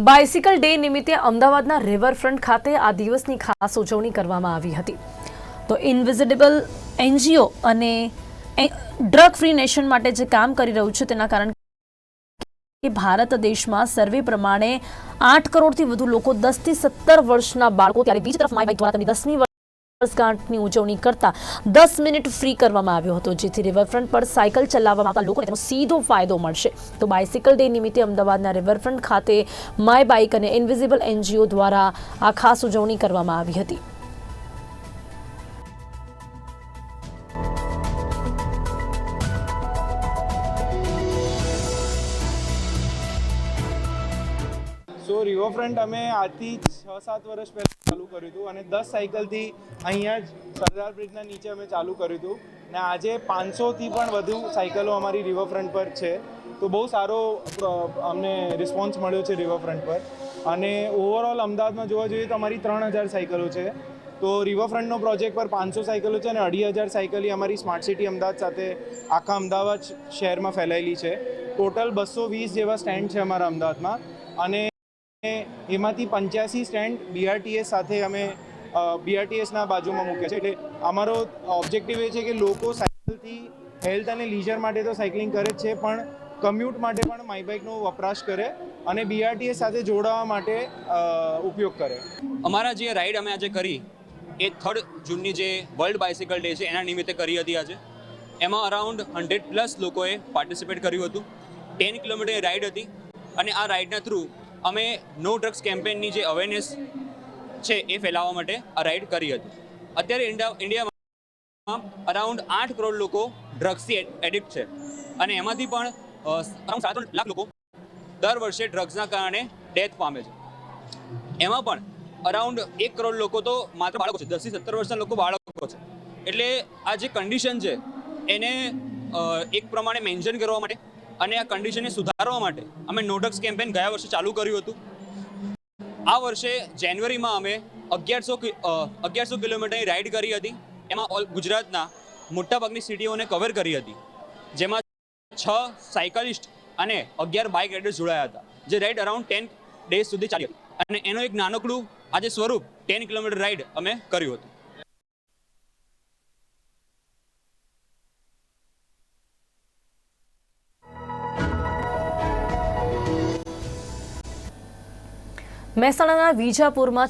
Bicycle day નિમિત્તે અમદાવાદના riverfront ખાતે આ દિવસની ખાસ ઉજવણી કરવામાં આવી હતી. તો ઇન્વિઝિબલ એનજીઓ અને ડ્રગ ફ્રી નેશન માટે જે કામ કરી રહ્યું છે તેના કારણે કે ભારત દેશમાં સર્વે પ્રમાણે 8 કરોડથી વધુ લોકો 10 થી 17 વર્ષના બાળકો, ત્યારે બીજી તરફ માય બાઇક દ્વારા તેમની 10મી વર્ષગાંઠની ઉજવણી કરતા 10 મિનિટ ફ્રી કરવામાં આવ્યો હતો, જેથી રિવરફ્રન્ટ પર સાયકલ ચલાવવા માંગતા લોકોને તેનો સીધો ફાયદો મળશે. તો બાઇસિકલ ડે નિમિત્તે અમદાવાદના રિવરફ્રન્ટ ખાતે માય બાઇક અને ઇન્વિઝિબલ એનજીઓ દ્વારા આ ખાસ ઉજવણી કરવામાં આવી હતી. સો રિવરફ્રન્ટ અમે આજથી 6-7 વર્ષ પહેલાં ચાલુ કર્યું હતું અને 10 સાયકલથી અહીંયા જ સરદાર બ્રિજના નીચે અમે ચાલુ કર્યું હતું ને આજે 500થી પણ વધુ સાયકલો અમારી રિવરફ્રન્ટ પર છે. તો બહુ સારો અમને રિસ્પોન્સ મળ્યો છે રિવરફ્રન્ટ પર. અને ઓવરઓલ અમદાવાદમાં જોવા જોઈએ તો અમારી 3000 સાયકલો છે. તો રિવરફ્રન્ટનો પ્રોજેક્ટ પર 500 સાયકલો છે અને 2500 સાયકલ અમારી સ્માર્ટ સિટી અમદાવાદ સાથે આખા અમદાવાદ શહેરમાં ફેલાયેલી છે. ટોટલ 220 જેવા સ્ટેન્ડ છે અમારા અમદાવાદમાં અને એમાંથી 85 સ્ટેન્ડ BRTS સાથે અમે BRTSના બાજુમાં મૂક્યા છે. એટલે અમારો ઓબ્જેક્ટિવ એ છે કે લોકો સાયકલથી હેલ્થ અને લીઝર માટે તો સાયકલિંગ કરે જ છે, પણ કમ્યુટ માટે પણ માય બાઇકનો વપરાશ કરે અને BRTS સાથે જોડાવા માટે ઉપયોગ કરે. અમારા જે રાઈડ અમે આજે કરી એ 3 જૂનની જે વર્લ્ડ બાઇસિકલ ડે છે એના નિમિત્તે કરી હતી. આજે એમાં અરાઉન્ડ 100+ લોકોએ પાર્ટિસિપેટ કર્યું હતું. 10 કિલોમીટરની રાઈડ હતી અને આ રાઈડના થ્રુ અમે નો ડ્રગ્સ કેમ્પેનની જે અવેરનેસ છે એ ફેલાવવા માટે આ રાઈડ કરી હતી. અત્યારે ઇન્ડિયામાં અરાઉન્ડ 8 કરોડ લોકો ડ્રગ્સથી એડિક્ટ છે અને એમાંથી પણ અરાઉન્ડ 7 લાખ લોકો દર વર્ષે ડ્રગ્સના કારણે ડેથ પામે છે. એમાં પણ અરાઉન્ડ 1 કરોડ લોકો તો માત્ર બાળકો છે, 10 થી 17 વર્ષના લોકો બાળકો છે. એટલે આ જે કન્ડિશન છે એને એક પ્રમાણે મેન્શન કરવા માટે અને આ કન્ડિશનને સુધારવા માટે અમે નો ડ્રગ્સ કેમ્પેન ગયા વર્ષે ચાલુ કર્યું હતું. આ વર્ષે જાન્યુઆરીમાં અમે 1100 કિલોમીટરની રાઈડ કરી હતી. એમાં ઓલ ગુજરાતના મોટાભાગની સિટીઓને કવર કરી હતી, જેમાં 6 સાયકલિસ્ટ અને 11 બાઇક રાઇડર્સ જોડાયા હતા. જે રાઈડ અરાઉન્ડ 10 ડેઝ સુધી ચાલી હતી અને એનો એક નાનકડું આજે સ્વરૂપ 10 કિલોમીટર રાઈડ અમે કર્યું હતું. મહેસાણાના વિજાપુરમાં